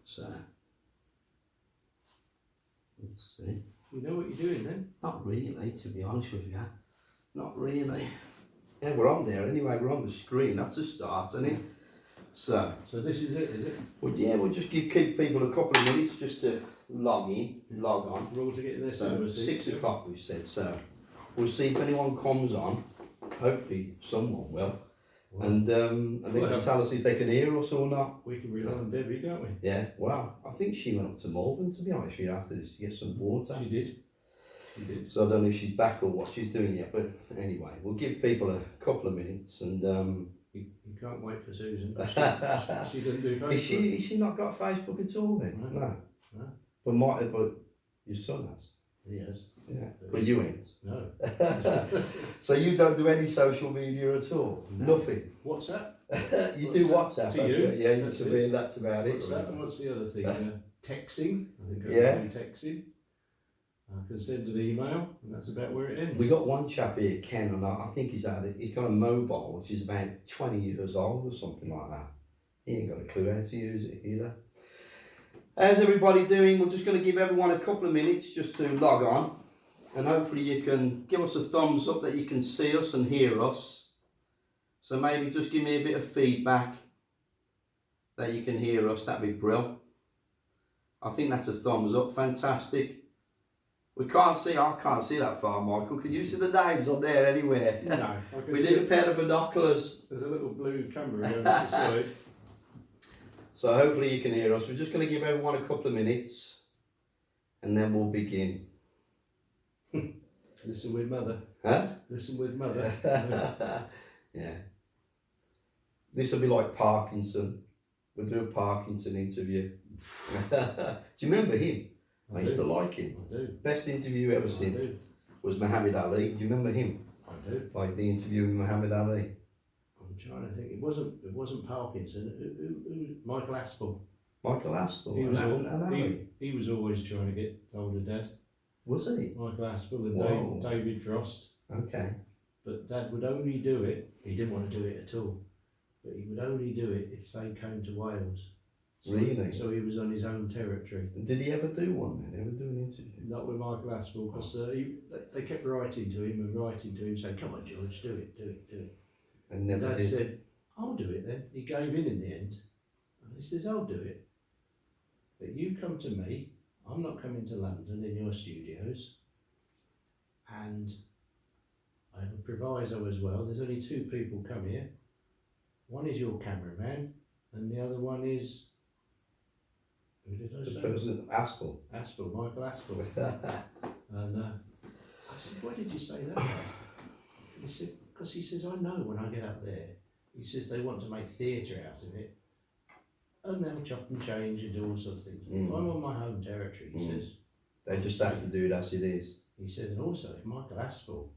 So, let's see. You know what you're doing then? Not really, to be honest with you. Not really. Yeah, we're on there anyway, we're on the screen, that's a start, isn't it? So this is it, is it? Well, yeah, we'll just keep people a couple of minutes just to log on. We're all to get this. So 6 o'clock we've said, so we'll see if anyone comes on. Hopefully someone will. And they can tell us if they can hear us or not. We can rely on Debbie, can't we? Yeah, well, I think she went up to Malvern, to be honest with you, after this to get some water. She did. She did. So I don't know if she's back or what she's doing yet, but anyway, we'll give people a couple of minutes and You can't wait for Susan. She doesn't do Facebook. Is she not got Facebook at all then? No. But your son has. He has. Yeah. But you ain't. No. So you don't do any social media at all? No. Nothing. WhatsApp? You do WhatsApp to you? Yeah, that's about it. What's that? And what's the other thing? Texting. I think I can do texting. I can send an email, and that's about where it ends. We got one chap here, Ken, and I think he's got a mobile which is about 20 years old or something like that. He ain't got a clue how to use it either. How's everybody doing? We're just going to give everyone a couple of minutes just to log on, and hopefully you can give us a thumbs up that you can see us and hear us. So maybe just give me a bit of feedback that you can hear us. That'd be brilliant. I think that's a thumbs up. Fantastic. I can't see that far, Michael. Can you see the names on there anywhere? No. We need a pair of binoculars. There's a little blue camera on the side. So hopefully you can hear us. We're just going to give everyone a couple of minutes and then we'll begin. Listen with mother. Huh? Listen with mother. Yeah. This will be like Parkinson. We'll do a Parkinson interview. Do you remember him? I used to like him. I do. Best interview ever seen was Muhammad Ali. Do you remember him? I do. Like the interview with Muhammad Ali. I'm trying to think. It wasn't Parkinson. Who Michael Aspel. Michael Aspel. He was always trying to get hold of Dad. Was he? Michael Aspel and David Frost. Okay. But Dad would only do it. He didn't want to do it at all. But he would only do it if they came to Wales. Really? So he was on his own territory. Did he ever do one then? Ever do an interview? Not with Michael Aspel, because they kept writing to him, saying, "Come on, George, do it." And never Dad did. said, "I'll do it then." He gave in the end. And he says, "I'll do it. But you come to me. I'm not coming to London in your studios. And I have a proviso as well. There's only 2 people come here. One is your cameraman, and the other one is..." Who did I say? The person, Aspel. Aspel, Michael Aspel. And I said, "Why did you say that, Dad?" He said, "Because," he says, "I know when I get up there," he says, "they want to make theatre out of it. And they'll chop and change and do all sorts of things. If I'm on my home territory," he says, "They just have to do it as it is." He says, "And also, if Michael Aspel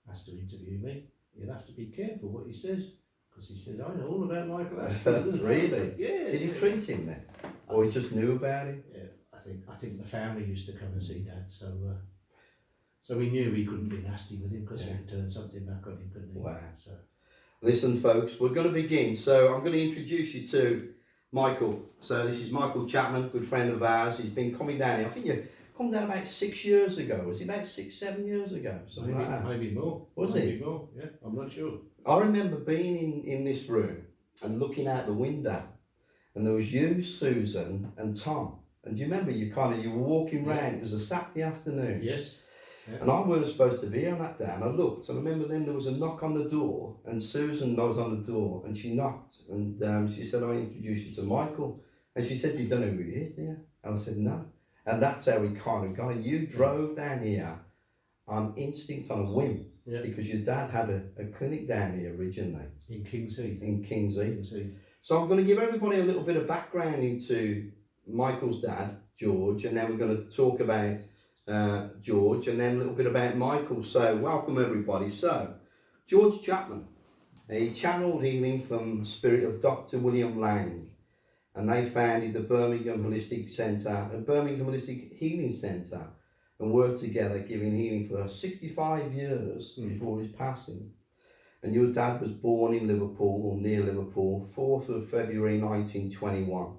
has to interview me, you'll have to be careful what he says. Because," he says, "I know all about Michael Aspel." Really? Yeah. Did he treat him then? Or he just knew about it? Yeah, I think the family used to come and see Dad, so we knew he couldn't be nasty with him because he could turn something back on him, couldn't he? Wow. So. Listen, folks, we're going to begin. So I'm going to introduce you to Michael. So this is Michael Chapman, good friend of ours. He's been coming down here. I think you come down about 6 years ago. Was it about 6, 7 years ago? Something like that. Maybe more. Was maybe it? More, yeah. I'm not sure. I remember being in this room and looking out the window, and there was you, Susan, and Tom. And do you remember you were walking round? It was a Saturday afternoon. Yes. Yeah. And I weren't supposed to be on that day, and I looked, and I remember then there was a knock on the door, and Susan was on the door, and she knocked, and she said, "I introduce you to Michael," and she said, "You don't know who he is, do you?" And I said, "No." And that's how we kind of got it. You drove down here on instinct, on a whim, because your dad had a clinic down here originally. In King's Heath. In King's Heath. So I'm going to give everybody a little bit of background into Michael's dad, George, and then we're going to talk about George, and then a little bit about Michael. So welcome everybody. So George Chapman, he channeled healing from the spirit of Dr William Lang, and they founded the Birmingham Holistic Centre and Birmingham Holistic Healing Centre, and worked together giving healing for 65 years before his passing. And your dad was born in Liverpool, or near Liverpool, 4th of February 1921.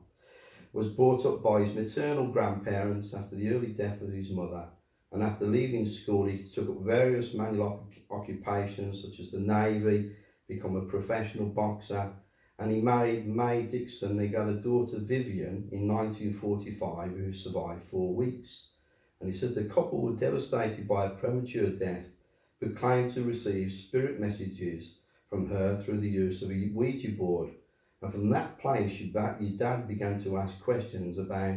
was brought up by his maternal grandparents after the early death of his mother, and after leaving school he took up various manual occupations such as the Navy, become a professional boxer, and he married May Dixon. They got a daughter, Vivian, in 1945, who survived 4 weeks. And he says the couple were devastated by a premature death, but claimed to receive spirit messages from her through the use of a Ouija board. And from that place, your dad began to ask questions about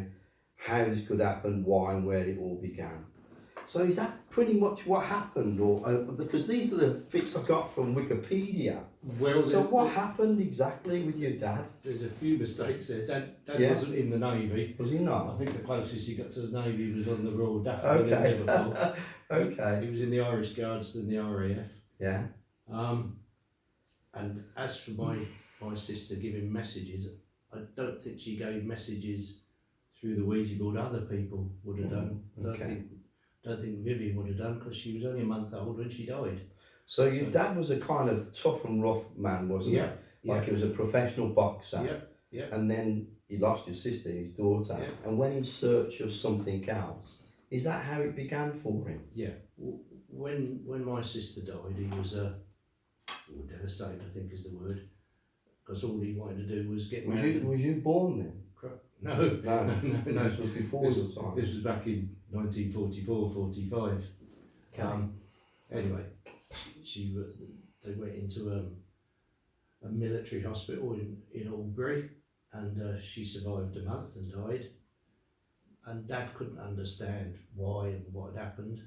how this could happen, why and where it all began. So is that pretty much what happened? Or because these are the bits I got from Wikipedia. Well, so what happened exactly with your dad? There's a few mistakes there. Dad Yeah. wasn't in the Navy. Was he not? I think the closest he got to the Navy was on the Royal Daffodil in Liverpool. Okay. He was in the Irish Guards and the RAF. Yeah. And as for my sister giving messages, I don't think she gave messages through the Ouija board. Other people would have done. Okay. Don't think Vivian would have done, because she was only a month old when she died. So your dad was a kind of tough and rough man, wasn't Yeah. he? Like he was a professional boxer. Yeah. Yeah. And then you lost your sister, his daughter, Yeah. and went in search of something else. Is that how it began for him? Yeah. When my sister died, he was devastated, I think is the word, because all he wanted to do was get married. Was you born then? No. No. This was before your time. This was back in 1944, 45. Okay. Anyway, they went into a military hospital in Albury, and she survived a month and died. And Dad couldn't understand why and what had happened,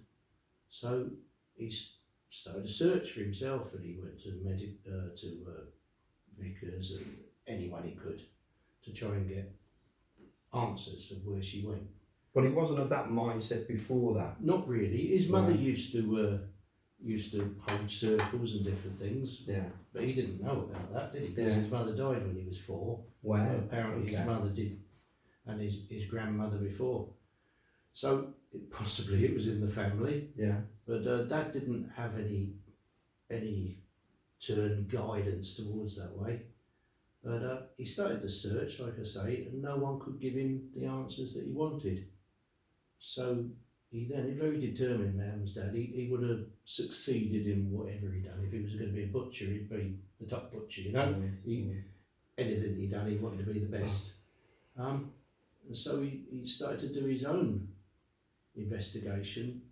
so he started a search for himself, and he went to vicars and anyone he could to try and get answers of where she went. But he wasn't of that mindset before that. Not really. His mother used to hold circles and different things. Yeah. But he didn't know about that, did he? Because his mother died when he was 4. Wow. But apparently his mother did, and his grandmother before. So possibly it was in the family. Yeah. But Dad didn't have any turn guidance towards that way. But he started to search, like I say, and no one could give him the answers that he wanted. So he a very determined man was Dad. He would have succeeded in whatever he'd done. If he was going to be a butcher, he'd be the top butcher, you know. Anything he'd done, he wanted to be the best. And so he started to do his own investigation.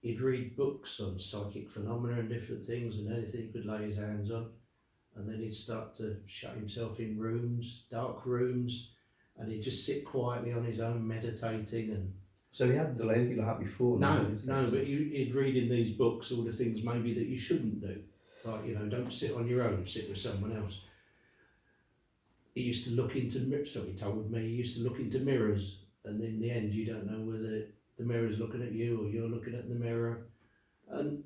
He'd read books on psychic phenomena and different things, and anything he could lay his hands on. And then he'd start to shut himself in rooms, dark rooms, and he'd just sit quietly on his own, meditating. And so he hadn't done anything like that before? No, but he'd read in these books all the things maybe that you shouldn't do. Like, don't sit on your own, sit with someone else. He used to look into, so he told me, he used to look into mirrors, and in the end you don't know whether the mirror's looking at you or you're looking at the mirror. And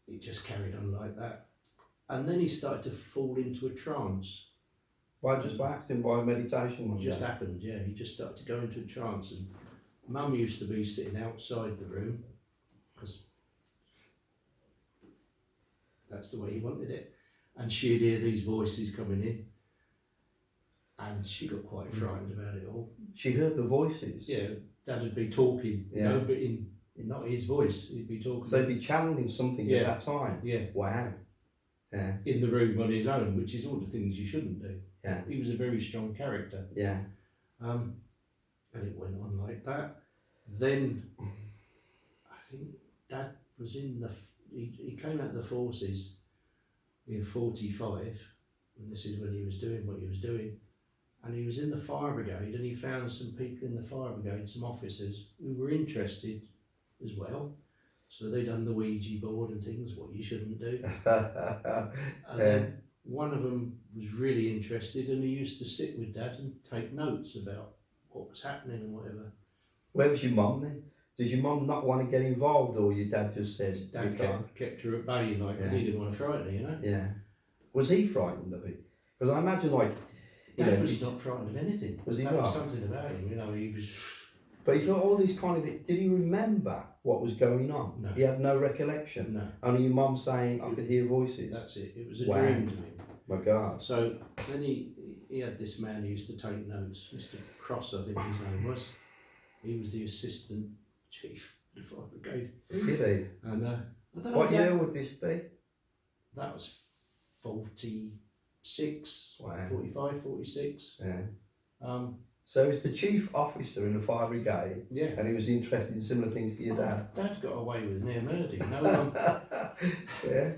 it just carried on like that. And then he started to fall into a trance. By accident, by meditation? It just happened, yeah. He just started to go into a trance. And Mum used to be sitting outside the room, because that's the way he wanted it. And she'd hear these voices coming in. And she got quite frightened about it all. She heard the voices? Yeah, Dad would be talking, but in not his voice, he'd be talking. So he'd be channeling something at that time? Yeah. Wow. Yeah. In the room on his own, which is all the things you shouldn't do. Yeah. He was a very strong character. Yeah. And it went on like that. Then I think Dad was in he came out of the forces in 45, and this is when he was doing what he was doing. And he was in the fire brigade, and he found some people in the fire brigade, some officers who were interested as well. So they done the Ouija board and things, what you shouldn't do. And then one of them was really interested, and he used to sit with Dad and take notes about what was happening and whatever. Where was your mum then? Does your mum not want to get involved, or your dad just says... Dad kept her at bay, like he didn't want to frighten her, Yeah. Was he frightened of it? Because I imagine, like... Dad was not frightened of anything. Was he not? There was something about him, he was... But he felt all these kind of... Did he remember what was going on? No. He had no recollection? No. Only your mum saying, I could hear voices? That's it. It was a dream to him. My God. So then he had this man who used to take notes, Mr. Cross, I think his name was. He was the assistant chief of the fire brigade. Really? And I don't know What year would this be? that was 46, Wow. 45, 46. Yeah. So he was the chief officer in the fire brigade, yeah, and he was interested in similar things to your dad. Dad got away with near murder. Yeah.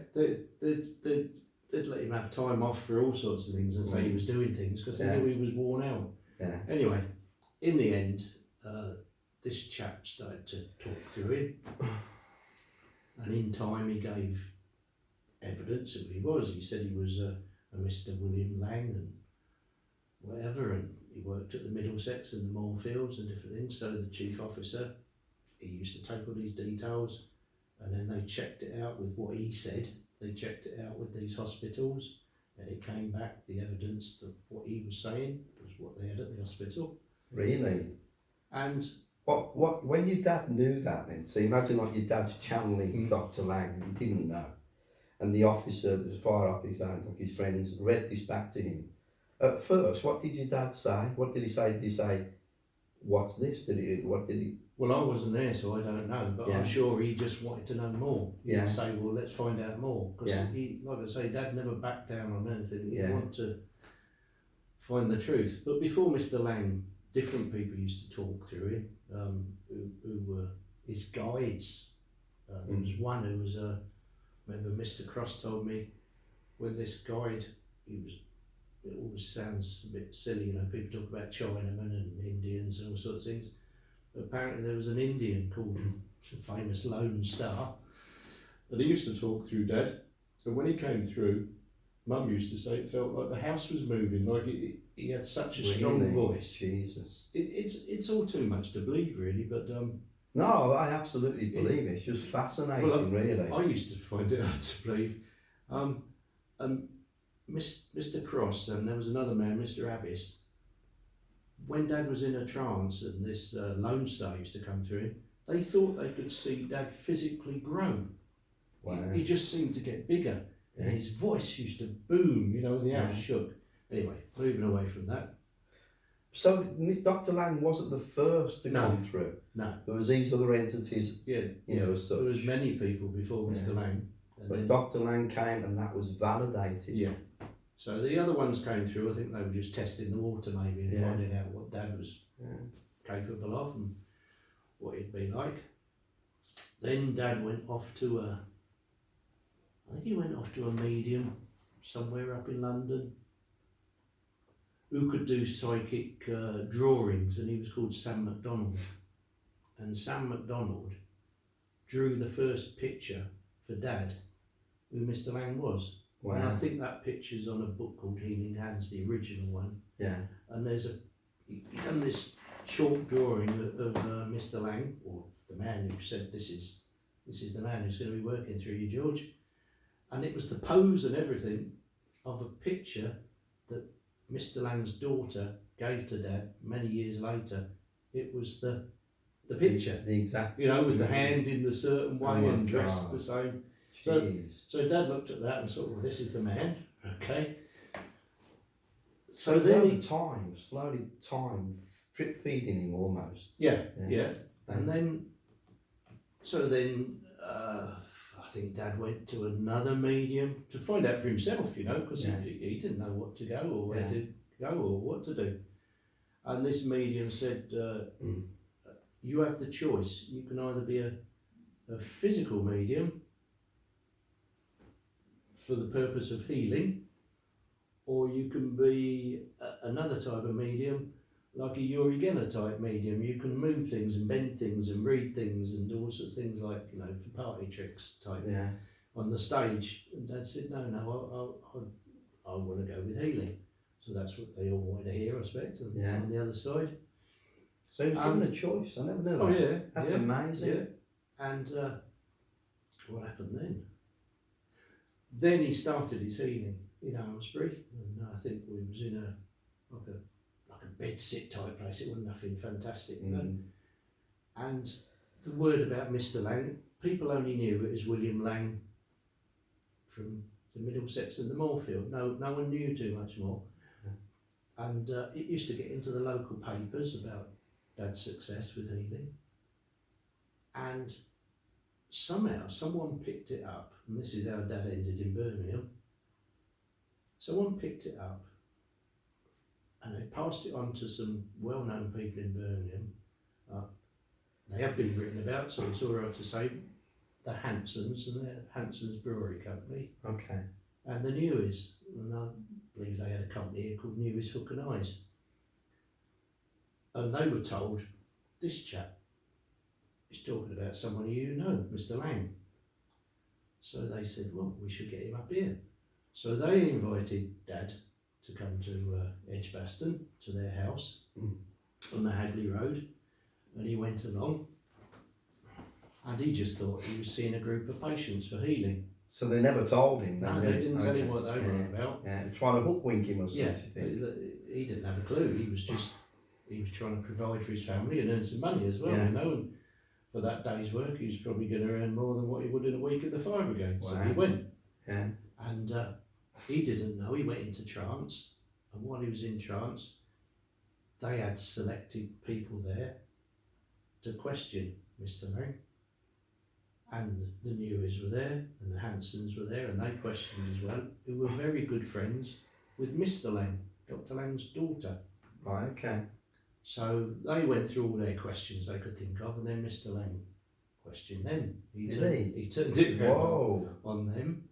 They'd let him have time off for all sorts of things and say he was doing things because they knew he was worn out. Yeah. Anyway, in the end, this chap started to talk through him, and in time he gave evidence of who he was. He said he was a Mr. William Lang and whatever, and he worked at the Middlesex and the Moorfields and different things. So the chief officer, he used to take all these details, and then they checked it out with what he said. They checked it out with these hospitals, and it came back, the evidence that what he was saying was what they had at the hospital. Really? And what when your dad knew that then, so imagine like your dad's channeling Dr. Lang, you didn't know, and the officer, the fire officer, like his friends, read this back to him. At first, what did your dad say? What did he say? Did he say, what's this? What did he? well, I wasn't there, so I don't know, but I'm sure he just wanted to know more. He'd say, well, let's find out more. Because he, like I say, Dad never backed down on anything. He wanted to find the truth. But before Mr. Lang, different people used to talk through him, who were his guides. There was one who was remember Mr. Cross told me, when this guide, it always sounds a bit silly, you know, people talk about Chinamen and Indians and all sorts of things. But apparently there was an Indian called the famous Lone Star, and he used to talk through Dad, and when he came through, Mum used to say it felt like the house was moving, like he had such a strong voice. Jesus. It's all too much to believe, really, but no, I absolutely believe it. It's just fascinating, really. I used to find it hard to believe. Mr. Cross, and there was another man, Mr. Abbis. When Dad was in a trance and this Lone Star used to come through him, they thought they could see Dad physically grow. Wow. He just seemed to get bigger, and his voice used to boom, you know, and the house shook. Anyway, moving away from that. So Dr. Lang wasn't the first to come through. No. There was these other entities. You know, as such. There was many people before Mr. Lang. But then Dr. Lang came and that was validated. Yeah. So the other ones came through, I think they were just testing the water maybe and finding out what Dad was capable of and what he'd be like. Then Dad went off to I think he went off to a medium somewhere up in London who could do psychic drawings, and he was called Sam MacDonald. And Sam MacDonald drew the first picture for Dad, who Mr. Lang was. Wow. And I think that picture's on a book called Healing Hands, the original one. Yeah. And there's he done this short drawing of Mr. Lang, or the man who said this is the man who's going to be working through you, George. And it was the pose and everything of a picture that Mr. Lang's daughter gave to Dad many years later. It was the picture. The exact. You know, with the hand in the certain way and dressed the same. So Dad looked at that and thought, well, this is the man, okay. So then slowly drip feeding him almost. Yeah. And then, I think Dad went to another medium to find out for himself, you know, because he didn't know what to go or where to go or what to do. And this medium said, you have the choice. You can either be a physical medium for the purpose of healing, or you can be another type of medium, like a Urigena type medium. You can move things and bend things and read things and do all sorts of things, like, you know, for party tricks type on the stage. And Dad said, no, I want to go with healing. So that's what they all wanted to hear, I expect, on the other side. So he was given a choice. I never knew that. Oh yeah, that's amazing. Yeah. And what happened then? Then he started his healing in Aylesbury, and I think we was in a bed sit type place. It wasn't nothing fantastic, you know. And the word about Mr. Lang, people only knew it as William Lang from the Middlesex and the Moorfield. No one knew too much more. And it used to get into the local papers about Dad's success with healing. And somehow someone picked it up, and this is how Dad ended in Birmingham. Someone picked it up and they passed it on to some well-known people in Birmingham. They have been written about, so it's all right to say, the Hansons and the Hansons Brewery Company. Okay. And the Newies, and I believe they had a company here called Newies Hook and Eyes. And they were told, this chap is talking about someone you know, Mr. Lang. So they said, well, we should get him up here. So they invited Dad to come to Edgbaston, to their house on the Hagley Road, and he went along, and he just thought he was seeing a group of patients for healing. So they never told him? No, they didn't tell him what they were about. Yeah, trying to hook-wink him or something, Yeah, do you think? he didn't have a clue. He was trying to provide for his family and earn some money as well, Yeah. you know. And for that day's work, he was probably going to earn more than what he would in a week at the fire brigade. Wow. So he went. Yeah. And he didn't know. He went into trance, and while he was in trance, they had selected people there to question Mr. Lang. And the Newies were there, and the Hansons were there, and they questioned as well, who were very good friends with Mr. Lang, Dr. Lang's daughter. Right, okay. So they went through all their questions they could think of, and then Mr. Lang questioned them. He turned it around on them.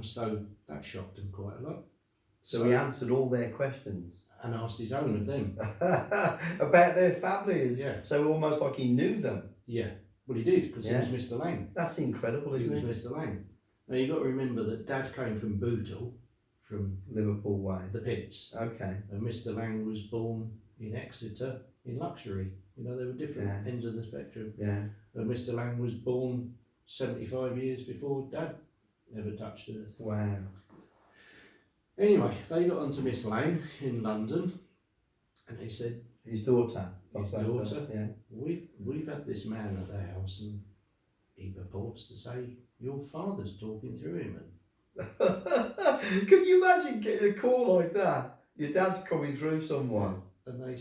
So that shocked them quite a lot. So he answered all their questions? And asked his own of them. About their families? Yeah. So almost like he knew them? Yeah. Well, he did, because he was Mr. Lang. That's incredible, isn't it? He was Mr. Lang. Now, you've got to remember that Dad came from Bootle, from Liverpool way. the pits. Okay. And Mr. Lang was born in Exeter, in luxury. You know, they were different ends of the spectrum. Yeah. And Mr. Lang was born 75 years before Dad ever touched earth. Wow. Anyway, they got onto Miss Lang in London, and they said, his daughter. His daughter. Yeah. We've had this man at the house, and he purports to say your father's talking through him. And can you imagine getting a call like that? Your dad's coming through someone. And they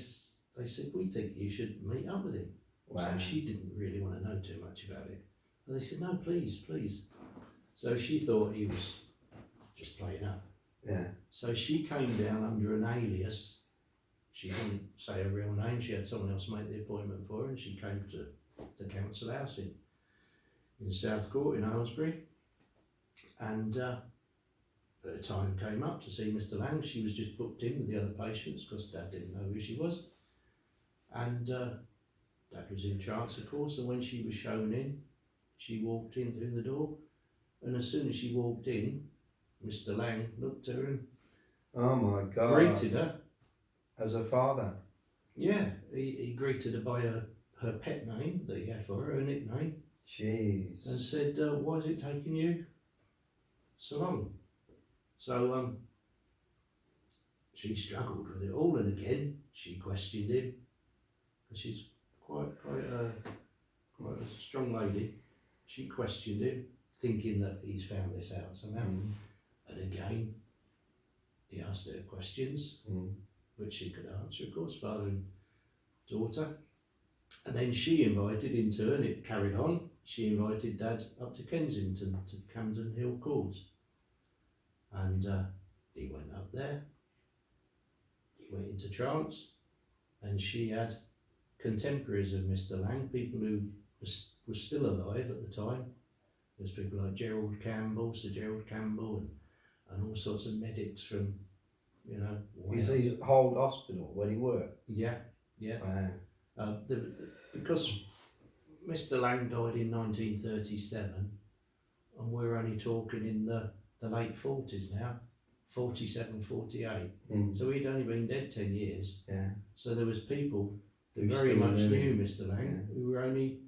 said, we think you should meet up with him. Wow. So she didn't really want to know too much about it. And they said, no, please, please. So she thought he was just playing up. Yeah. So she came down under an alias. She didn't say her real name. She had someone else make the appointment for her, and she came to the council house in South Court in Aylesbury. And her time came up to see Mr. Lang. She was just booked in with the other patients because Dad didn't know who she was. And Dad was in trance, of course, and when she was shown in, she walked in through the door. And as soon as she walked in, Mr. Lang looked at her and oh my God. greeted her. As a father? Yeah, he greeted her by her pet name that he had for her nickname. Jeez. And said, why is it taking you so long? So she struggled with it all, and again she questioned him, because she's quite a strong lady. She questioned him, thinking that he's found this out somehow. And again, he asked her questions, which she could answer, of course, father and daughter. And then she invited, in turn, it carried on, she invited Dad up to Kensington, to Camden Hill Courts. And he went up there, he went into trance, and she had contemporaries of Mr. Lang, people who were still alive at the time. There's people like Gerald Campbell, Sir Gerald Campbell, and all sorts of medics from, you know. Is he Hold Hospital where he worked? Yeah, yeah. Wow. Because Mr. Lang died in 1937, and we're only talking in the late 40s now, 47, 48. So he'd only been dead 10 years. Yeah. So there was people who Who very still much knew knew Mr. Lang, who were only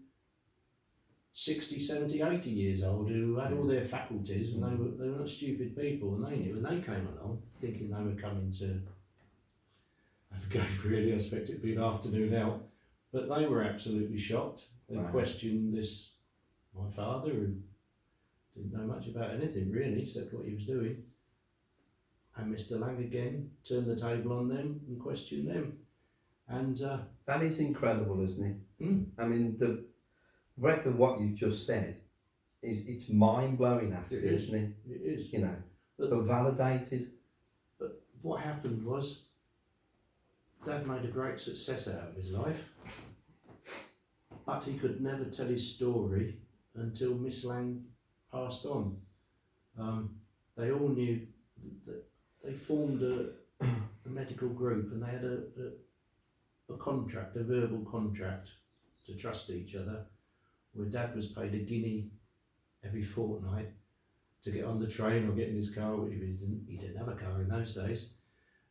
60, 70, 80 years old, who had all their faculties, and they were not stupid people, and they knew, and they came along thinking they were coming to, I forget really, I expect it to be an afternoon out, but they were absolutely shocked. They questioned my father, who didn't know much about anything really, except what he was doing. And Mr. Lang again turned the table on them and questioned them. And that is incredible, isn't it? mm, I mean, the breadth of what you've just said it's mind blowing, actually, isn't it? It is. You know, But validated. But what happened was, Dad made a great success out of his life, but he could never tell his story until Miss Lang passed on. They all knew that they formed a medical group, and they had a contract, a verbal contract, to trust each other, where Dad was paid £1 every fortnight to get on the train or get in his car, which he didn't have a car in those days,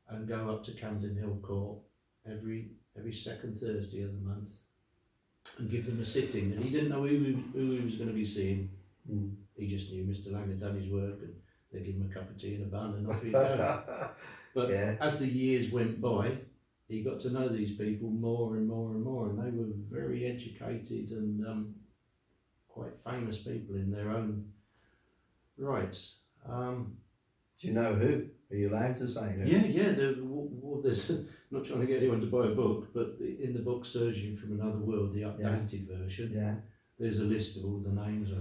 and go up to Camden Hill Court every second Thursday of the month and give them a sitting. And he didn't know who he was going to be seeing. Mm. He just knew Mr. Lang had done his work, and they'd give him a cup of tea and a bun, and off he'd go. But yeah. as the years went by, he got to know these people more and more and more, and they were very educated and quite famous people in their own rights. Do you know who? Are you allowed to say who? Yeah. There's not trying to get anyone to buy a book, but in the book Surgeon from Another World, the updated version, Yeah. there's a list of all the names.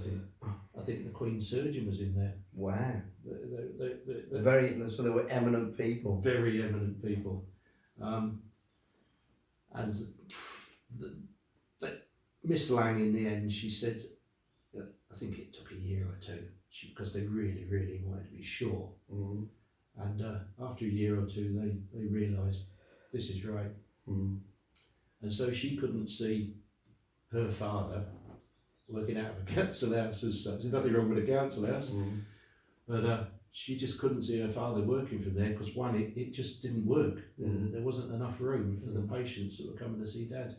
I think the Queen's Surgeon was in there. Wow. The So they were eminent people. very eminent people, and Miss Lang, in the end, she said, I think it took a year or two, because they really, really wanted to be sure. Mm. And after a year or two, they realised this is right. Mm. And so she couldn't see her father working out of a council house as such. There's nothing wrong with a council house, but she just couldn't see her father working from there, because one, it just didn't work. There wasn't enough room for the patients that were coming to see Dad.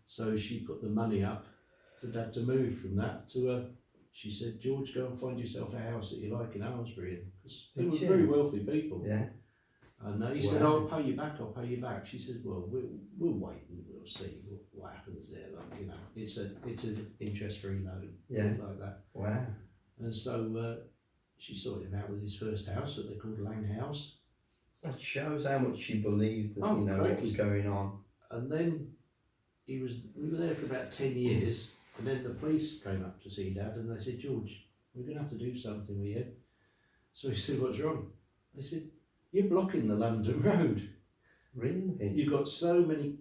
So she put the money up for Dad to move from that to she said, George, go and find yourself a house that you like in Almesbury, because they were very wealthy people. Yeah. And he said, I'll pay you back. She said, well, we'll wait and we'll see what happens there. Like, you know, it's an interest-free loan, like that. Wow. And so she sorted him out with his first house that they called Lang House. That shows how much she believed that, what was going on. And then we were there for about 10 years, and then the police came up to see Dad, and they said, George, we're going to have to do something with you. So he said, what's wrong? They said, you're blocking the London Road. Really? You've got so many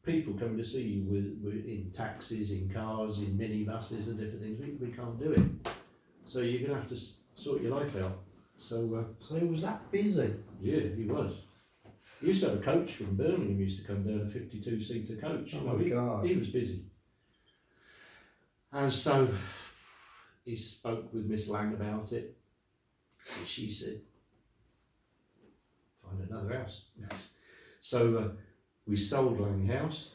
people coming to see you with in taxis, in cars, in minibuses and different things. We can't do it. So you're going to have to sort your life out. So he was that busy? Yeah, he was. He used to have a coach from Birmingham, used to come down, a 52-seater coach. Oh my God. He was busy. And so he spoke with Miss Lang about it. And she said, find another house. So we sold Lang House,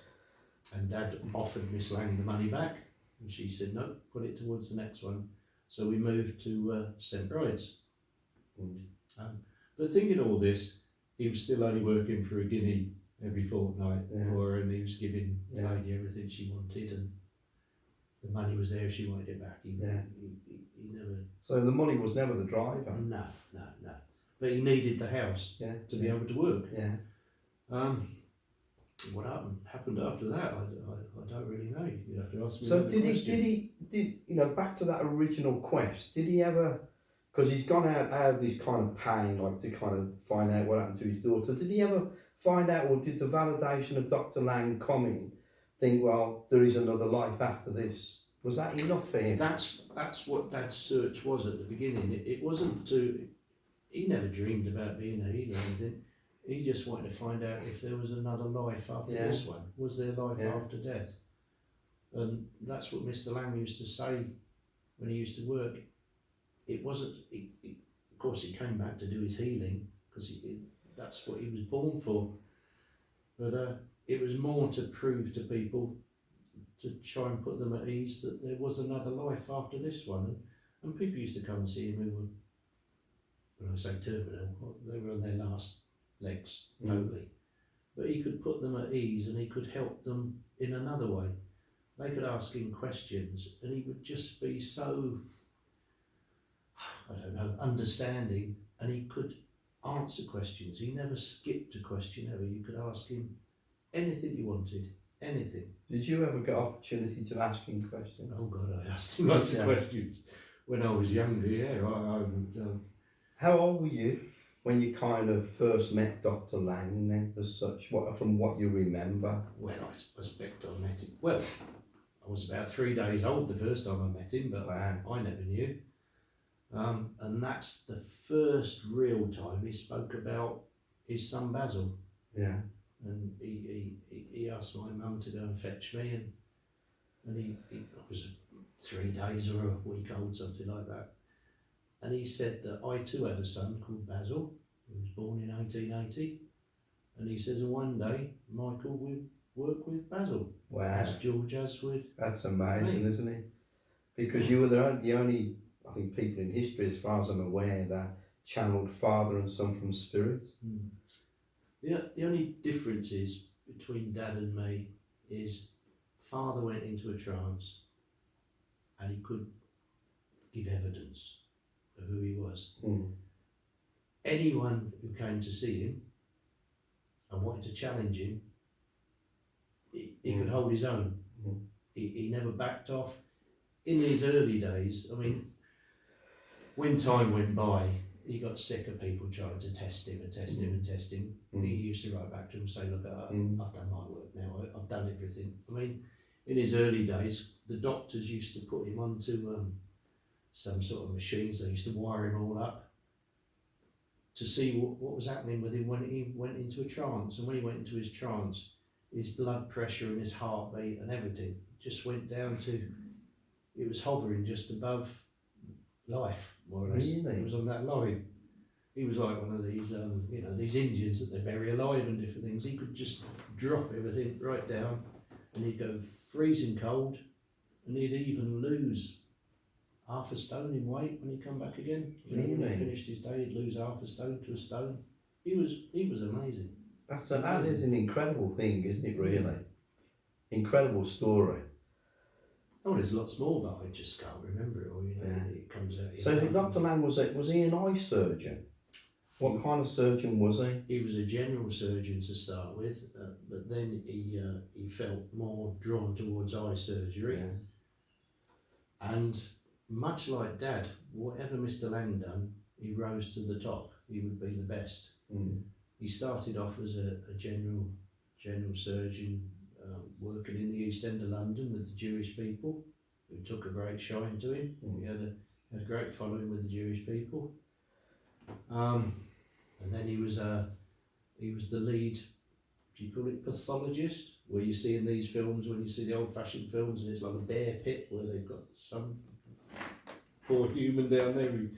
and Dad offered Miss Lang the money back, and she said, no, put it towards the next one. So we moved to St Bride's. But thinking all this, he was still only working for £1 every fortnight for her, and he was giving the lady everything she wanted, and the money was there if she wanted it back. He never... So the money was never the driver? No. But he needed the house to be able to work. Yeah. What happened after that, I don't really know. You'd have to ask me. So did he, back to that original quest, did he ever, because he's gone out of this kind of pain, like to kind of find out what happened to his daughter, did he ever find out, or did the validation of Dr. Lang coming think, well, there is another life after this? Was that enough for him? That's what Dad's search was at the beginning. It wasn't he never dreamed about being a healer or anything. He just wanted to find out if there was another life after this one. Was there life after death? And that's what Mr. Lang used to say when he used to work. It wasn't, of course he came back to do his healing, because that's what he was born for. But it was more to prove to people, to try and put them at ease, that there was another life after this one. And people used to come and see him who were, when I say terminal, they were on their last legs, totally. But he could put them at ease, and he could help them in another way. They could ask him questions, and he would just be so, I don't know, understanding, and he could answer questions. He never skipped a question ever. You could ask him anything you wanted, anything. Did you ever get opportunity to ask him questions? Oh God, I asked him lots of questions when I was younger. Yeah, I would. How old were you when you kind of first met Dr. Lang then, as such, from what you remember? Well, I suspect I met him. Well, I was about 3 days old the first time I met him, but Wow. I never knew. And that's the first real time he spoke about his son Basil. Yeah. And he asked my mum to go and fetch me, and he was 3 days or a week old, something like that. And he said that I too had a son called Basil, who was born in 1880. And he says, one day Michael will work with Basil, Wow. as George has with. That's amazing, me. isn't it? Because you were the only, I think, people in history, as far as I'm aware, that channeled father and son from spirit. Mm. The only difference is between Dad and me is Father went into a trance and he could give evidence of who he was. Mm. Anyone who came to see him and wanted to challenge him, he could hold his own. Mm. He never backed off. In these early days, I mean, when time went by, he got sick of people trying to test him and test him and test him. Mm. He used to write back to him and say, look, I've done my work now, I've done everything. I mean, in his early days, the doctors used to put him onto some sort of machines. They used to wire him all up to see what was happening with him when he went into a trance. And when he went into his trance, his blood pressure and his heartbeat and everything just went down to, it was hovering just above life, more or less. Really? It was on that line. He was like one of these, these Indians that they bury alive and different things. He could just drop everything right down, and he'd go freezing cold, and he'd even lose half a stone in weight when he come back again. When he finished his day, he'd lose half a stone to a stone. He was amazing. That is an incredible thing, isn't it? Really, incredible story. Oh, there's lots more, but I just can't remember it all. It comes out. So Dr. Lang was he an eye surgeon? What kind of surgeon was he? He was a general surgeon to start with, but then he felt more drawn towards eye surgery. Yeah. And much like Dad, whatever Mr. Lang done, he rose to the top. He would be the best. Mm. He started off as a general surgeon, working in the East End of London with the Jewish people, who took a great shine to him. He had a great following with the Jewish people. And then he was the lead, do you call it pathologist? Where you see in these films, when you see the old-fashioned films, and it's like a bear pit where they've got some poor human down there who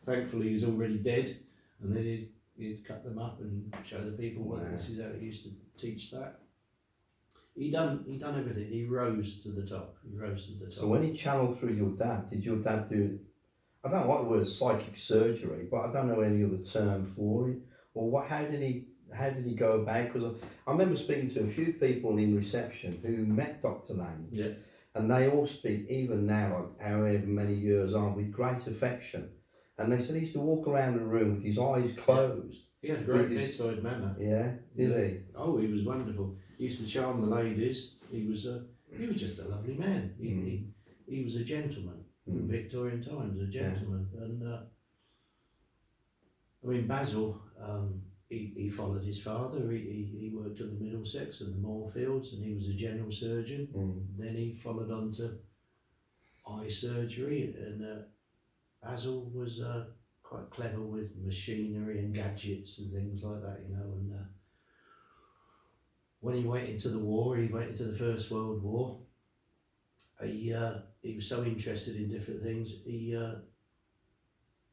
thankfully is already dead, and then he'd cut them up and show the people what this is how he used to teach that. He done everything. He rose to the top. So when he channeled through your dad, did your dad do, I don't know what the word psychic surgery, but I don't know any other term for it, or what? How did he go about? Because I remember speaking to a few people in reception who met Dr. Lang, and they all speak, even now, like however many years on, with great affection. And they said he used to walk around the room with his eyes closed. He had a great bedside manner. Yeah, did he? Oh, he was wonderful. He used to charm the ladies. He was just a lovely man. He was a gentleman in Victorian times, a gentleman. And I mean, Basil, he followed his father. He worked at the Middlesex and the Moorfields, and he was a general surgeon. Then he followed on to eye surgery, and Basil was quite clever with machinery and gadgets and things like that, and when he went into the war, he went into the First World War, he was so interested in different things, he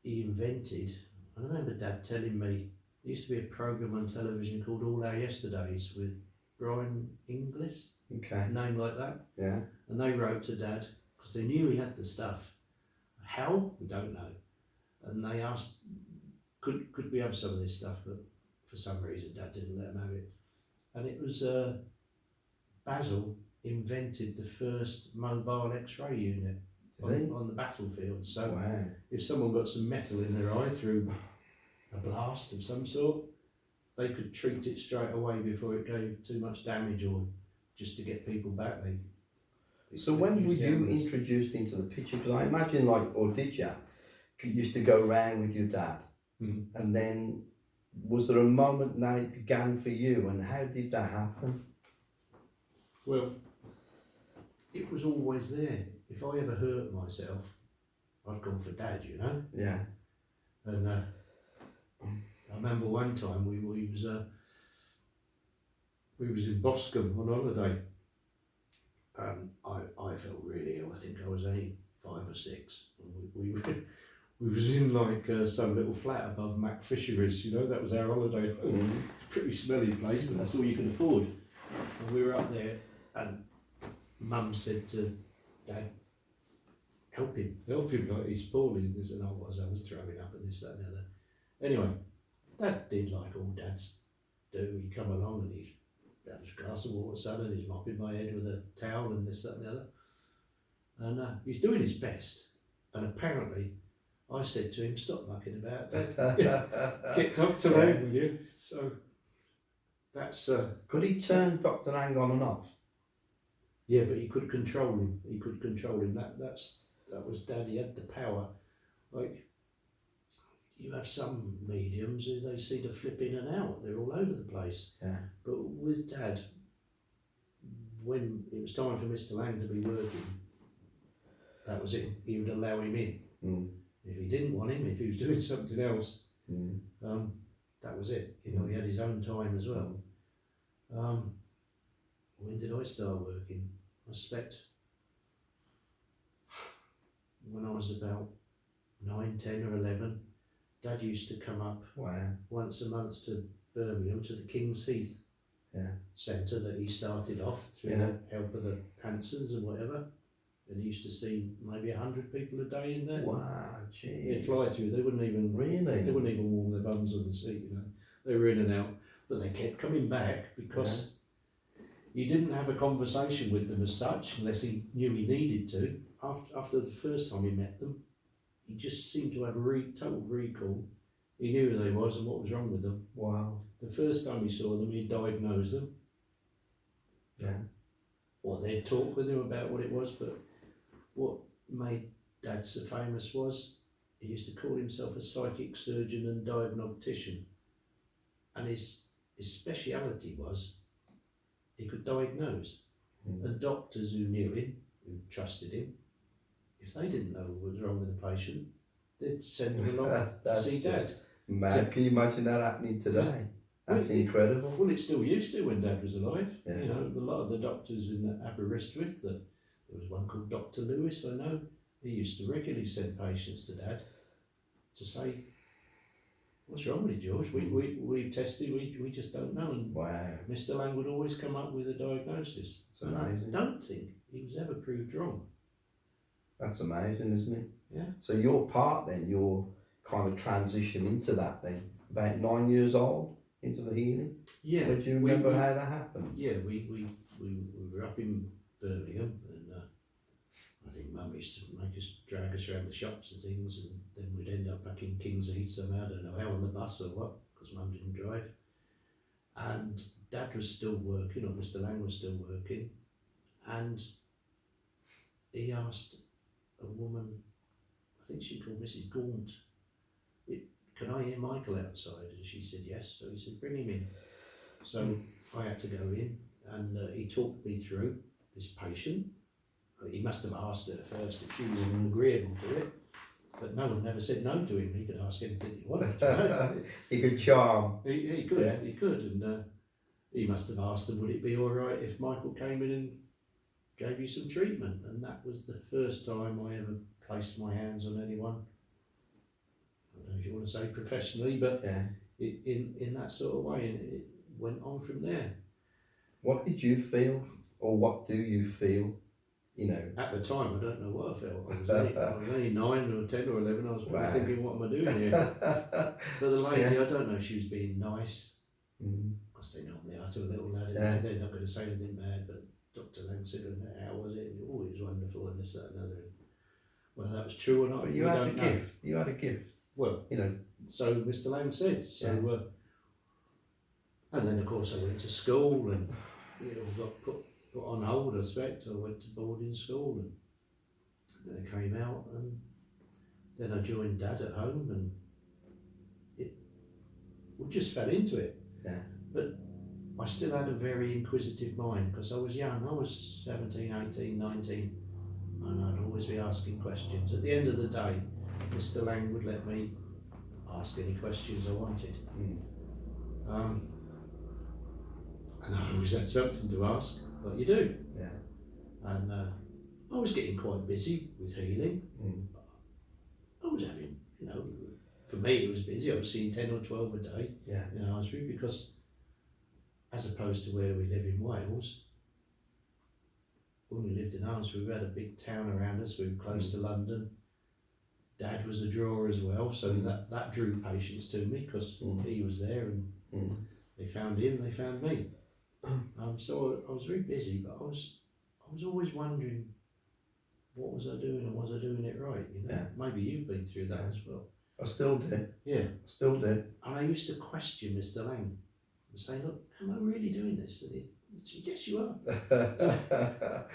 invented, I remember Dad telling me, there used to be a programme on television called All Our Yesterdays with Brian Inglis, a name like that, and they wrote to Dad, because they knew he had the stuff. How? We don't know. And they asked, could we have some of this stuff? But for some reason, Dad didn't let them have it. And it was Basil invented the first mobile X-ray unit on the battlefield. So if someone got some metal in their eye through a blast of some sort, they could treat it straight away before it gave too much damage, or just to get people back. So when were you introduced into the picture? Because I imagine, like, or did you used to go around with your dad, and then was there a moment that it began for you, and how did that happen? Well, it was always there. If I ever hurt myself, I'd go for Dad, you know. Yeah. And I remember one time we was in Boscombe on holiday. I felt really ill. I think I was only 5 or 6. We was in like some little flat above Mac Fisheries, you know. That was our holiday home. It's a pretty smelly place, but that's all you could afford. And we were up there, and Mum said to Dad, help him, like he's poorly. And this, and I was throwing up and this, that and the other. Anyway, Dad did like all dads do. He'd come along and he'd have a glass of water, son, and he's mopping my head with a towel and this, that and the other. And he's doing his best. And apparently, I said to him, stop mucking about, Dad. Get Dr. Lang with you. So that's... Could he turn Dr. Lang on and off? Yeah, but he could control him. That was Dad. He had the power. Like, you have some mediums who they see to flip in and out. They're all over the place. Yeah. But with Dad, when it was time for Mr. Lang to be working, that was it. He would allow him in. If he didn't want him, if he was doing something else, that was it. You know, he had his own time as well. When did I start working? I suspect when I was about 9, 10 or 11, Dad used to come up once a month to Birmingham, to the King's Heath centre that he started off through the help of the Pantsons and whatever. And he used to see maybe 100 people a day in there. Wow, jeez. They'd fly through. They wouldn't even They wouldn't even warm their bums on the seat. You know, they were in and out, but they kept coming back because he didn't have a conversation with them as such, unless he knew he needed to. After the first time he met them, he just seemed to have a total recall. He knew who they was and what was wrong with them. Wow. The first time he saw them, he diagnosed them. Yeah. Or they'd talk with him about what it was, but what made Dad so famous was he used to call himself a psychic surgeon and diagnostician. And his speciality was he could diagnose. And doctors who knew him, who trusted him, if they didn't know what was wrong with the patient, they'd send him along to see Dad. Man, can you imagine that happening today? That's incredible. Well, it still used to when Dad was alive. You know, a lot of the doctors in Aberystwyth, there was one called Dr. Lewis, I know, he used to regularly send patients to Dad to say, what's wrong with you, George? We've tested, we just don't know. And Mr. Lang would always come up with a diagnosis. That's amazing. I don't think he was ever proved wrong. That's amazing, isn't it? Yeah. So your part then, your kind of transition into that then, about 9 years old, into the healing? Yeah. Do you remember how that happened? Yeah, we were up in Birmingham, and I think Mum used to drag us around the shops and things, and then we'd end up back in King's Heath somehow. I don't know how, on the bus or what, because Mum didn't drive. And Dad was still working, or Mr. Lang was still working, and he asked a woman, I think she called Mrs. Gaunt, can I hear Michael outside? And she said yes. So he said, bring him in. So I had to go in, and he talked me through this patient. He must have asked her first if she was agreeable to it, but no one never said no to him. He could ask anything he wanted. You know? He could charm. He could, and he must have asked them, would it be all right if Michael came in and gave you some treatment? And that was the first time I ever placed my hands on anyone. I don't know if you want to say professionally, but in that sort of way, and it went on from there. What did you feel, or what do you feel? You know, at the time, I don't know what I felt. I was only 9 or 10 or 11. I was probably thinking, what am I doing here? But the lady, I don't know if she was being nice, because they normally are to a little lad. They're not going to say anything bad, but Dr. Lang said, how was it? And, oh, it was wonderful, and this, that, and other. Whether that was true or not, but you had a gift. You had a gift. Well, you know. so Mr. Lang said. So, Yeah. and then of course I went to school, and it all got put on hold. I suspect I went to boarding school, and then I came out, and then I joined Dad at home, and we just fell into it. Yeah. But I still had a very inquisitive mind because I was young. I was 17, 18, 19, and I'd always be asking questions. At the end of the day, Mr. Lang would let me ask any questions I wanted. And I always had something to ask, like you do. Yeah. And I was getting quite busy with healing. I was having, for me it was busy. I was seeing 10 or 12 a day. Yeah. I was busy because, as opposed to where we live in Wales, when we lived in Armsby, we had a big town around us. We were close to London. Dad was a drawer as well, so that drew patients to me because he was there, and they found him, they found me. So I was very busy, but I was always wondering, what was I doing, and was I doing it right? Yeah. Maybe you've been through that as well. I still do. Yeah. I still do. And I used to question Mr. Lang and say, look, am I really doing this? And he'd say, yes, you are.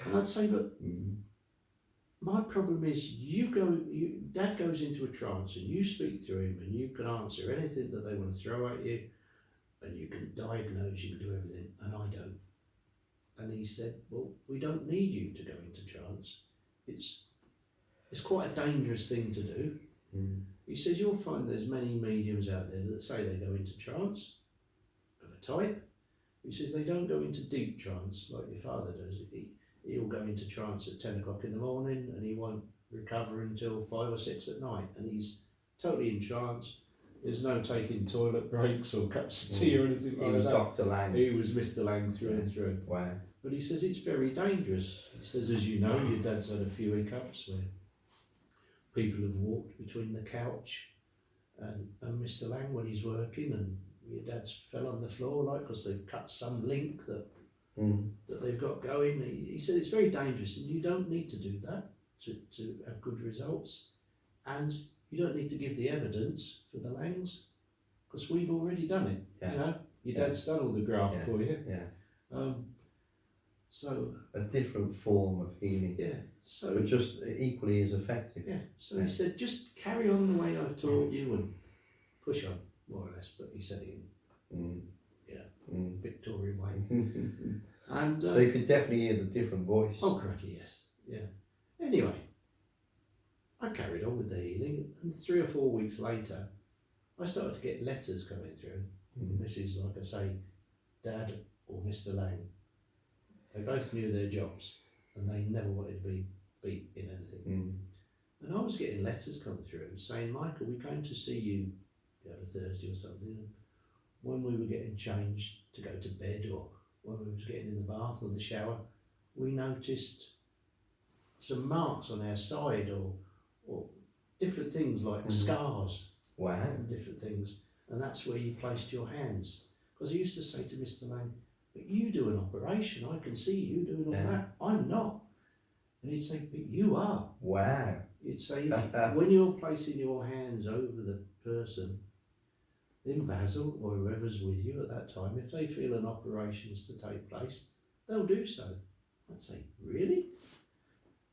And I'd say, look, my problem is Dad goes into a trance, and you speak through him, and you can answer anything that they want to throw at you, and you can diagnose, you can do everything, and I don't. And he said, well, we don't need you to go into trance. It's quite a dangerous thing to do. He says, you'll find there's many mediums out there that say they go into trance of a type. He says they don't go into deep trance like your father does. He'll go into trance at 10 o'clock in the morning, and he won't recover until 5 or 6 at night, and he's totally in trance. There's no taking toilet breaks or cups of tea or anything like that. He was Dr. Lang. He was Mr. Lang through and through. Wow. But he says it's very dangerous. He says, as you know, your dad's had a few hiccups where people have walked between the couch and Mr. Lang when he's working, and your dad's fell on the floor because they've cut some link that they've got going. He said it's very dangerous, and you don't need to do that to have good results, and you don't need to give the evidence for the Langs because we've already done it. Yeah. Your dad's done all the graft for you. Yeah. So a different form of healing. Yeah. So but just equally as effective. Yeah. So he said, just carry on the way I've taught you and push on, more or less. But he said it in Victorian way. And so you could definitely hear the different voice. Oh, cracky, yes. Yeah. Anyway, I carried on with the healing, and 3 or 4 weeks later, I started to get letters coming through. This is, like I say, Dad or Mr. Lang. They both knew their jobs, and they never wanted to be beat in anything. And I was getting letters come through saying, Michael, we came to see you the other Thursday or something, and when we were getting changed to go to bed, or when we was getting in the bath or the shower, we noticed some marks on our side, or different things like scars. Wow. And different things, and that's where you placed your hands. Because I used to say to Mr. Lang, but you do an operation, I can see you doing all that, I'm not. And he'd say, but you are. Wow. He'd say, when you're placing your hands over the person, then Basil, or whoever's with you at that time, if they feel an operation's to take place, they'll do so. I'd say, really?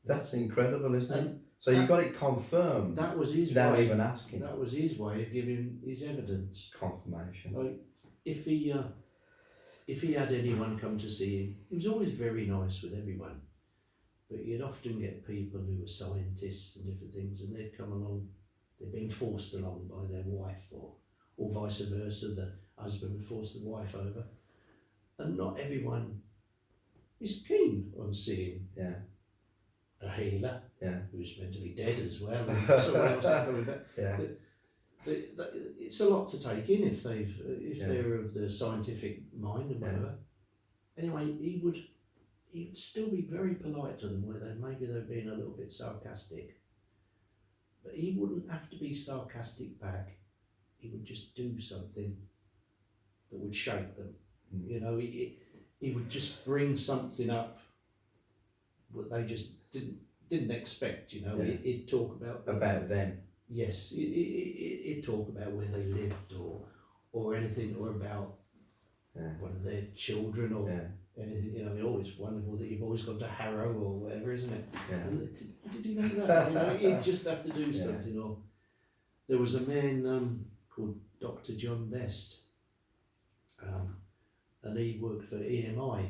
That's incredible, isn't it? And so you got it confirmed. That was his without way. even asking. That was his way of giving his evidence. Confirmation. Like, if he had anyone come to see him, he was always very nice with everyone. But you'd often get people who were scientists and different things, and they'd come along, they'd been forced along by their wife, or vice versa, the husband would force the wife over. And not everyone is keen on seeing a healer who's mentally dead as well, and someone else is coming back. It's a lot to take in if they're of the scientific mind and whatever. Anyway, he'd still be very polite to them, where maybe they're being a little bit sarcastic, but he wouldn't have to be sarcastic back. He would just do something that would shake them. He would just bring something up that they just didn't expect. He'd talk about them. yes, it talk about where they lived or anything, or about one of their children or anything. You know, oh, it's wonderful that you've always gone to Harrow or whatever, isn't it? And did you know that? You know, you'd just have to do something. Or there was a man called Dr John Best, and he worked for EMI.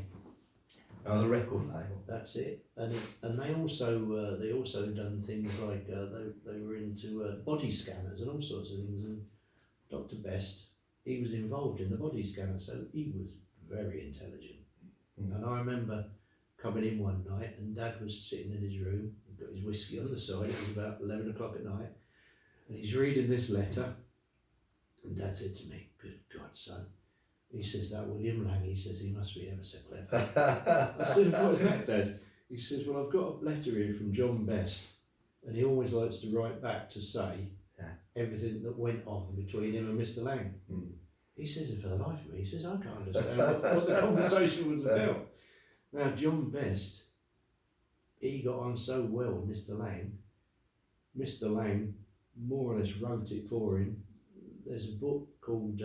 Oh, the record label. That's it. And they also done things like they were into body scanners and all sorts of things. And Dr Best, he was involved in the body scanner, so he was very intelligent. And I remember coming in one night, and Dad was sitting in his room. He'd got his whiskey on the side. It was about 11 o'clock at night, and he's reading this letter. And Dad said to me, "Good God, son." He says, "That William Lang," he says, "he must be ever so clever." I said, "What is that, Dad?" He says, "Well, I've got a letter here from John Best, and he always likes to write back to say everything that went on between him and Mr. Lang." He says, "And for the life of me," he says, "I can't understand what the conversation was about." Now, John Best, he got on so well with Mr. Lang. Mr. Lang more or less wrote it for him. There's a book called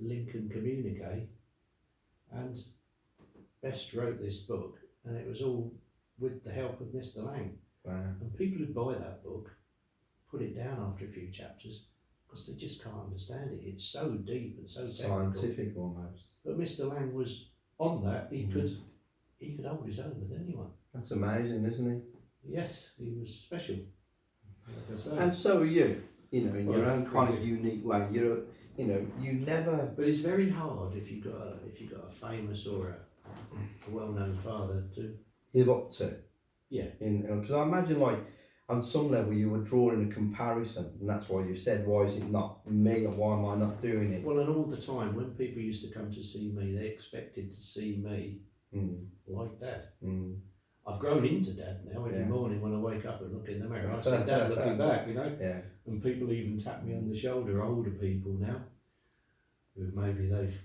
Lincoln Communique, and Best wrote this book, and it was all with the help of Mr. Lang. Wow. And people who buy that book put it down after a few chapters because they just can't understand it. It's so deep and so scientific almost. But Mr. Lang was on that. He could hold his own with anyone. That's amazing, isn't it? Yes, he was special. Like I say. And so are you. You know, in your own kind of unique way. You know, you never. But it's very hard if you got a famous or a well-known father to live up to. Yeah. Because I imagine, like, on some level, you were drawing a comparison, and that's why you said, "Why is it not me, or why am I not doing it?" Well, and all the time when people used to come to see me, they expected to see me like Dad. I've grown into Dad now. Every morning when I wake up and look in the mirror, I see Dad looking back, you know. Yeah. And people even tap me on the shoulder, older people now, who maybe they've,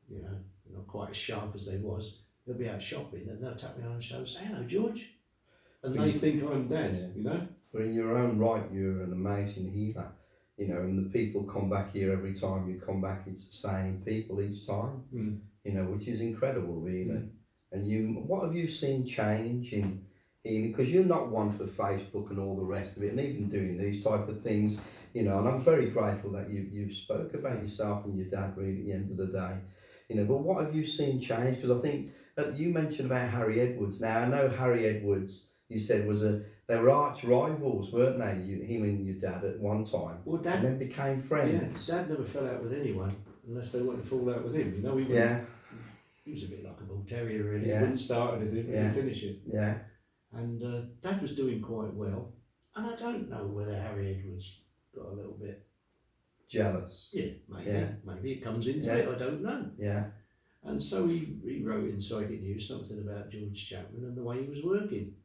you know, not quite as sharp as they was. They'll be out shopping and they'll tap me on the shoulder and say, "Hello, George." And they think I'm Dad, you know. But in your own right, you're an amazing healer. You know, and the people come back here every time you come back. It's the same people each time. You know, which is incredible, really. And what have you seen change in because you're not one for Facebook and all the rest of it, and even doing these type of things, you know. And I'm very grateful that you spoke about yourself and your dad, really, at the end of the day, you know. But what have you seen change? Because I think that you mentioned about Harry Edwards. Now I know Harry Edwards, you said they were arch rivals, weren't they? Him and your dad at one time. Well, Dad, and then became friends. Yeah, Dad never fell out with anyone unless they wanted to fall out with him. You know, he was a bit like a bull terrier, really. He wouldn't start anything, wouldn't finish it. Yeah. And Dad was doing quite well, and I don't know whether Harry Edwards got a little bit jealous. Yeah, maybe it comes into it. I don't know. Yeah. And so he wrote in Psychic News something about George Chapman and the way he was working.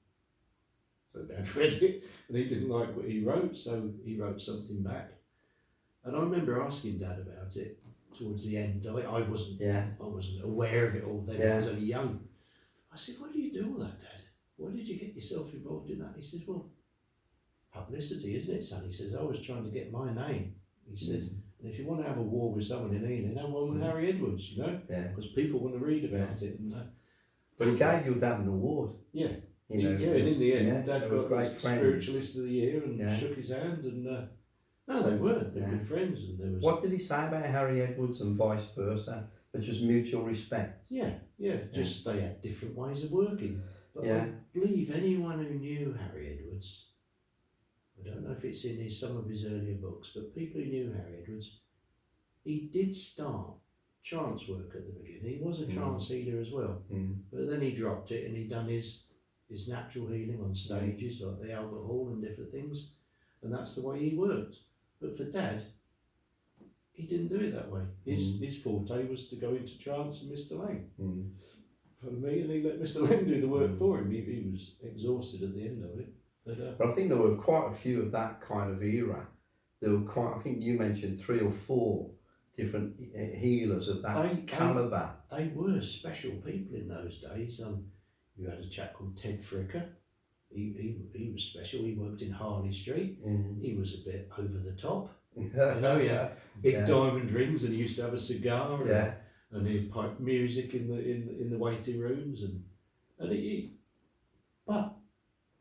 So Dad read it, and he didn't like what he wrote, so he wrote something back. And I remember asking Dad about it towards the end. I wasn't aware of it all then. I was only young. I said, "Why do you do all that, Dad? Why did you get yourself involved in that?" He says, "Well, publicity, isn't it, son?" He says, "I was trying to get my name." He says, "And if you want to have a war with someone in England, have one with Harry Edwards, you know, because people want to read about it." And, but he gave your dad an award. Yeah. You know, and in the end, Dad got great Spiritualist of the Year and shook his hand, and no, they were good friends. And there was. What did he say about Harry Edwards and vice versa? But just mutual respect. Just they had different ways of working. But I believe anyone who knew Harry Edwards, I don't know if it's in some of his earlier books, but people who knew Harry Edwards, he did start trance work at the beginning. He was a trance healer as well, but then he dropped it and he done his natural healing on stages like the Albert Hall and different things, and that's the way he worked. But for Dad, he didn't do it that way. His forte was to go into trance and Mr. Lang. Pardon me, and he let Mr. Lang do the work for him. He was exhausted at the end of it. But I think there were quite a few of that kind of era. There were I think you mentioned 3 or 4 different healers of that calibre. They were special people in those days. You had a chap called Ted Fricker, he was special. He worked in Harley Street. Mm. He was a bit over the top. You know, he had big diamond rings, and he used to have a cigar. And he'd pipe music in the waiting rooms, and but he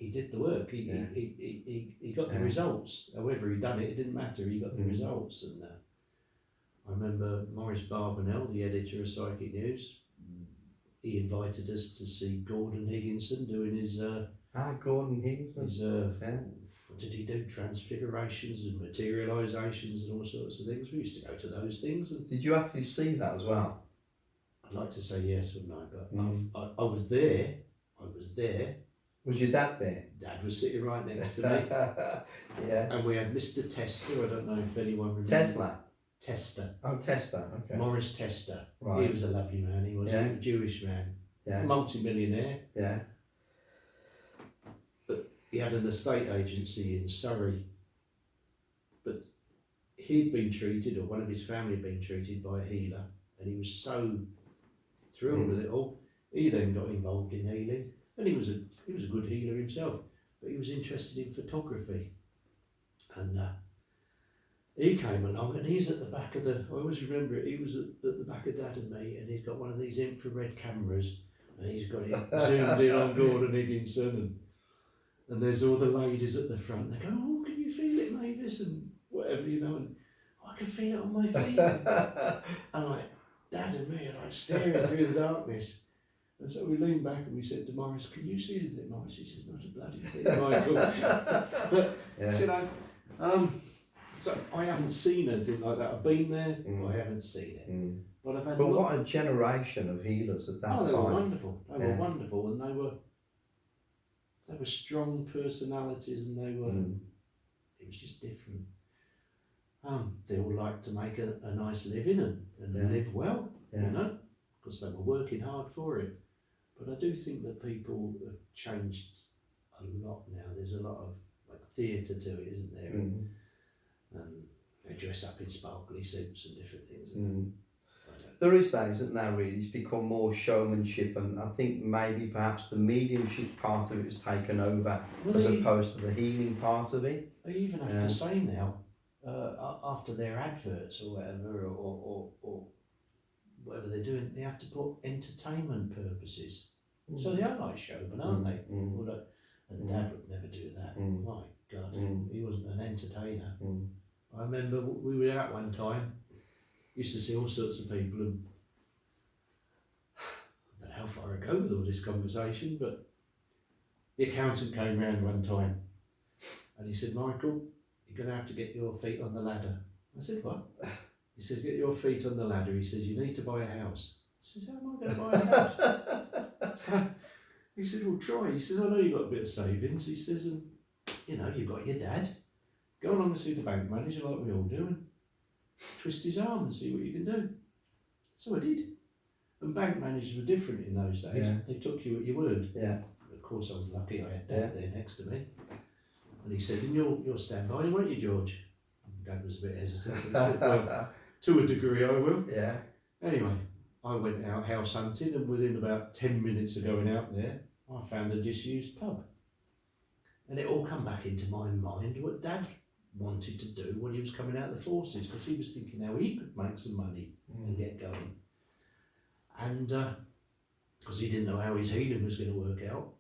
did the work. He got the results. However he done it, it didn't matter. He got the results. And I remember Morris Barbanell, the editor of Psychic News, he invited us to see Gordon Higginson doing his Gordon Higginson. His what did he do? Transfigurations and materializations and all sorts of things. We used to go to those things. And did you actually see that as well? I'd like to say yes, wouldn't I? But I was there. I was there. Was your dad there? Dad was sitting right next to me. Yeah. And we had Mr. Tester. I don't know if anyone remembers. Tesla. Tester. Oh, Tester. Okay. Morris Tester. Right. He was a lovely man. He was a Jewish man. Yeah. Multi-millionaire. Yeah. But he had an estate agency in Surrey. But he'd been treated, or one of his family had been treated by a healer, and he was so thrilled with it all. He then got involved in healing, and he was a good healer himself. But he was interested in photography, and he came along, and he's at the back of the. I always remember it. He was at the back of Dad and me, and he's got one of these infrared cameras, and he's got it zoomed in on Gordon Higginson, and there's all the ladies at the front. They go, "Oh, can you feel it, Mavis?" and whatever, you know. And I can feel it on my feet. And like Dad and me are like staring through the darkness. And so we leaned back and we said to Morris, "Can you see anything, Morris?" He says, "Not a bloody thing, Michael." But you know, so I haven't seen anything like that. I've been there, but I haven't seen it. But I've had. But what a generation of healers at that time. They were wonderful. They were wonderful, and they were strong personalities, and they were. It was just different. They all liked to make a nice living and live well, you know, because they were working hard for it. But I do think that people have changed a lot now. There's a lot of like theatre to it, isn't there? And they dress up in sparkly suits and different things. There is that, isn't there, really? It's become more showmanship, and I think maybe perhaps the mediumship part of it has taken over as opposed to the healing part of it. I even have to say now, after their adverts or whatever, or whatever they're doing, they have to put entertainment purposes. So they are like showmen, aren't they? And Dad would never do that. My God, he wasn't an entertainer. I remember we were out one time, used to see all sorts of people, and I don't know how far I go with all this conversation, but the accountant came round one time and he said, "Michael, you're going to have to get your feet on the ladder." I said, "What?" He says, "Get your feet on the ladder." He says, "You need to buy a house." I says, "How am I going to buy a house?" So he said, "Well, try." He says, "I know you've got a bit of savings." He says, "And you know, you've got your dad. Go along and see the bank manager like we all do, and twist his arm and see what you can do." So I did. And bank managers were different in those days. They took you at your word. Of course, I was lucky I had Dad there next to me. And he said, "And you'll stand by him, won't you, George?" And Dad was a bit hesitant. He said, "Well, to a degree I will." Anyway, I went out house hunting, and within about 10 minutes of going out there, I found a disused pub. And it all come back into my mind what Dad wanted to do when he was coming out of the forces, because he was thinking how he could make some money and get going. And because he didn't know how his healing was going to work out.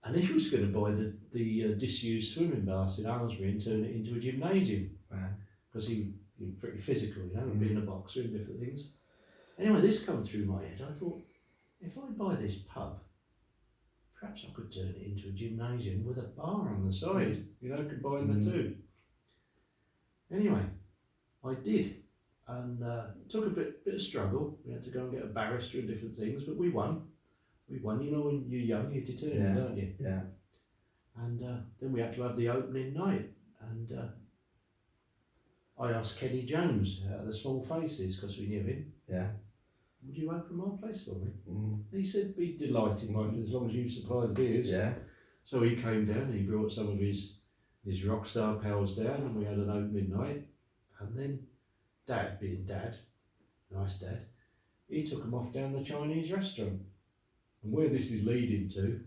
And he was going to buy the disused swimming baths in Aylesbury and turn it into a gymnasium. Because he was pretty physical, you know, being a boxer and different things. Anyway, this come through my head. I thought, if I buy this pub, perhaps I could turn it into a gymnasium with a bar on the side, you know, combine the two. Anyway, I did, and it took a bit of struggle. We had to go and get a barrister and different things, but we won. You know, when you're young, you're determined, aren't you? And then we had to have the opening night, and I asked Kenny Jones, the Small Faces, because we knew him. "Would you open my place for me?" He said, "Be delighted, Michael, as long as you supply the beers." So he came down and he brought some of his rock star pals down, and we had an opening night. And then Dad, being Dad, nice Dad, he took them off down the Chinese restaurant. And where this is leading to,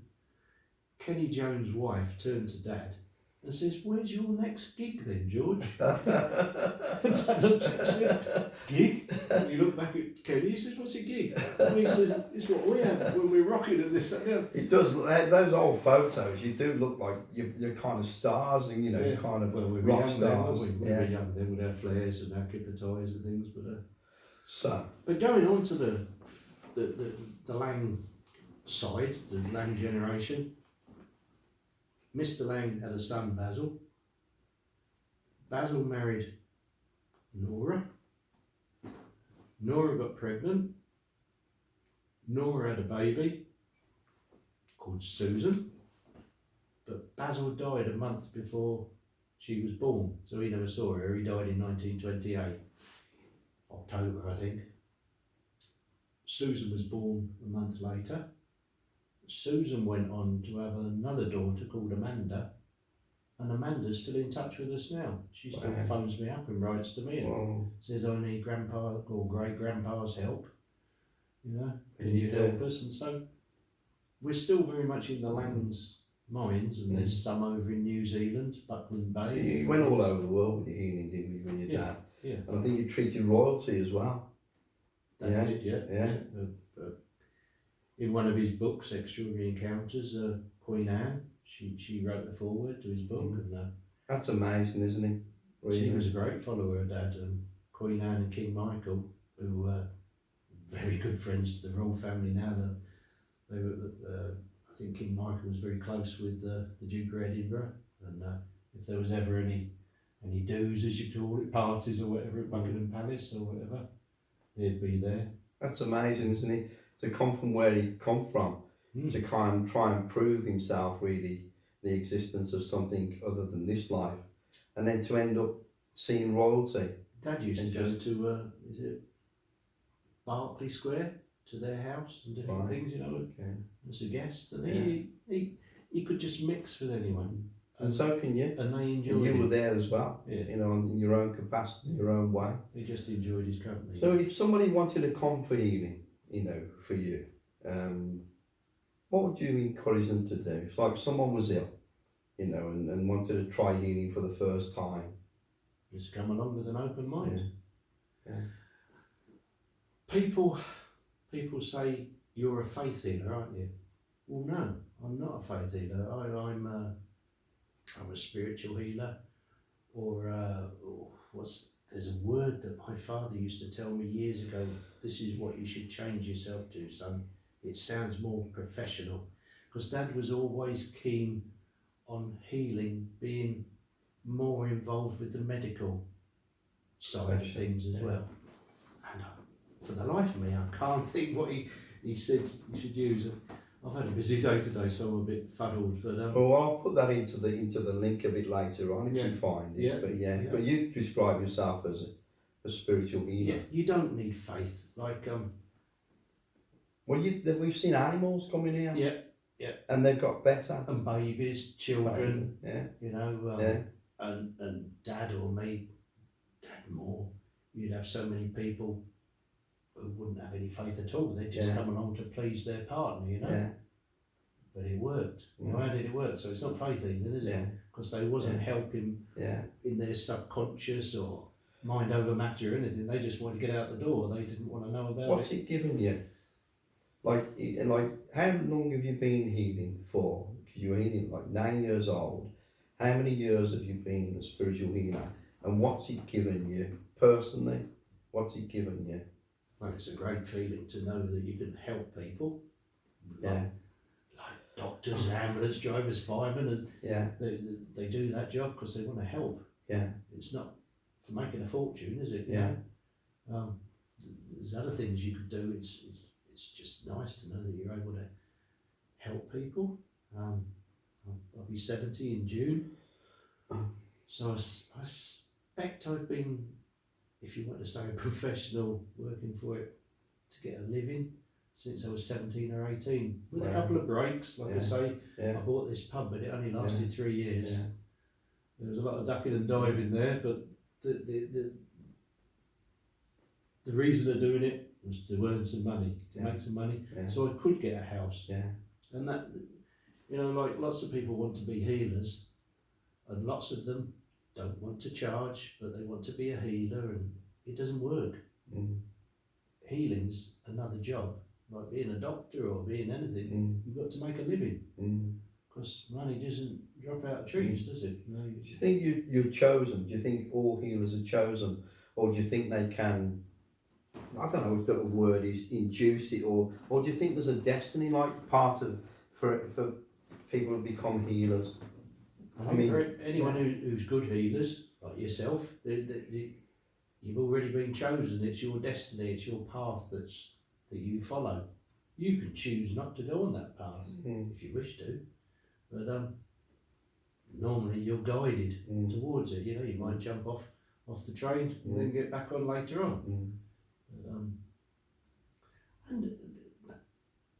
Kenny Jones' wife turned to Dad and says, "Where's your next gig then, George?" And Dad looked at us and said, "Gig?" And he looked back at Kenny, he says, "What's a gig?" And he says, "It's what we have when we're rocking at this and the other." It does. Those old photos, you do look like you're kind of stars, and you know, Yeah. kind of Well, we were rock young then, stars. weren't we? We were young then with our flares and our kipper ties and things. But going on to the Lang side, the Lang generation, Mr. Lang had a son, Basil. Basil married Nora. Nora got pregnant. Nora had a baby called Susan. But Basil died a month before she was born, so he never saw her. He died in 1928, October, I think. Susan was born a month later. Susan went on to have another daughter called Amanda, and Amanda's still in touch with us now. She still phones me up and writes to me and says, "I need grandpa or great grandpa's help. You know, can you help us?" And so we're still very much in the Lang's minds, and there's some over in New Zealand, Buckland Bay. So you went all over the world with your healing, didn't you, with your dad? Yeah. And I think you treated royalty as well. That did, yeah. In one of his books, Extraordinary Encounters, Queen Anne, she wrote the foreword to his book. And that's amazing, isn't it? Really? She was a great follower of Dad. Queen Anne and King Michael, who were very good friends to the royal family now. They were, I think King Michael was very close with the Duke of Edinburgh, and if there was ever any do's, as you call it, parties or whatever at Buckingham Palace or whatever, they'd be there. That's amazing, isn't it? To come from where he come from, to kind of try and prove himself, really, the existence of something other than this life, and then to end up seeing royalty. Dad used to go to, is it Berkeley Square, to their house and different things, you know, as a guest, and he could just mix with anyone. And so can you. And they enjoyed it. And you were there as well, you know, in your own capacity, in your own way. They just enjoyed his company. So if somebody wanted to come for healing, you know, for you, what would you encourage them to do? If like someone was ill, you know, and wanted to try healing for the first time. Just come along with an open mind. Yeah. People say you're a faith healer, aren't you? Well, no, I'm not a faith healer. I'm a spiritual healer, or there's a word that my father used to tell me years ago. This is what you should change yourself to, son. It sounds more professional, because Dad was always keen on healing, being more involved with the medical side of things as well. And for the life of me, I can't think what he said you should use. I've had a busy day today, so I'm a bit fuddled. But well, I'll put that into the link a bit later on if you find it. But you describe yourself as a spiritual healer. Yeah, you don't need faith. Like well, we've seen animals coming here. Yeah. And they've got better. And babies, children. You know. Yeah. And Dad or me, Dad more. You'd have so many people who wouldn't have any faith at all. They'd just come along to please their partner, you know. Yeah. But it worked. Well, how did it work? So it's not faith healing, is it? Because they wasn't helping in their subconscious or mind over matter or anything. They just wanted to get out the door. They didn't want to know about What's it given you? Like, how long have you been healing for? Because you were healing like 9 years old. How many years have you been a spiritual healer? And what's it given you personally? What's it given you? Well, it's a great feeling to know that you can help people. Like doctors, ambulance drivers, firemen. They do that job because they want to help. Yeah. It's not for making a fortune, is it? Yeah. There's other things you could do. It's just nice to know that you're able to help people. I'll be 70 in June. So I suspect I've been, if you want to say a professional, working for it to get a living since I was 17 or 18, with a couple of breaks. Like I say, I bought this pub, but it only lasted 3 years. Yeah. There was a lot of ducking and diving there, but the reason of doing it was to earn some money, to make some money, so I could get a house. Yeah. And that, You know, like lots of people want to be healers, and lots of them don't want to charge, but they want to be a healer, and it doesn't work. Healing's another job, like being a doctor or being anything. You've got to make a living, because money doesn't drop out of trees, does it? You know, Do you think you're chosen? Do you think all healers are chosen, or do you think they can? I don't know if the word is induce it, or do you think there's a destiny, like part of for people to become healers? I mean, for anyone who's good healers, like yourself, you've already been chosen. It's your destiny. It's your path that you follow. You can choose not to go on that path if you wish to, but normally you're guided towards it. You know, you might jump off the train and then get back on later on. And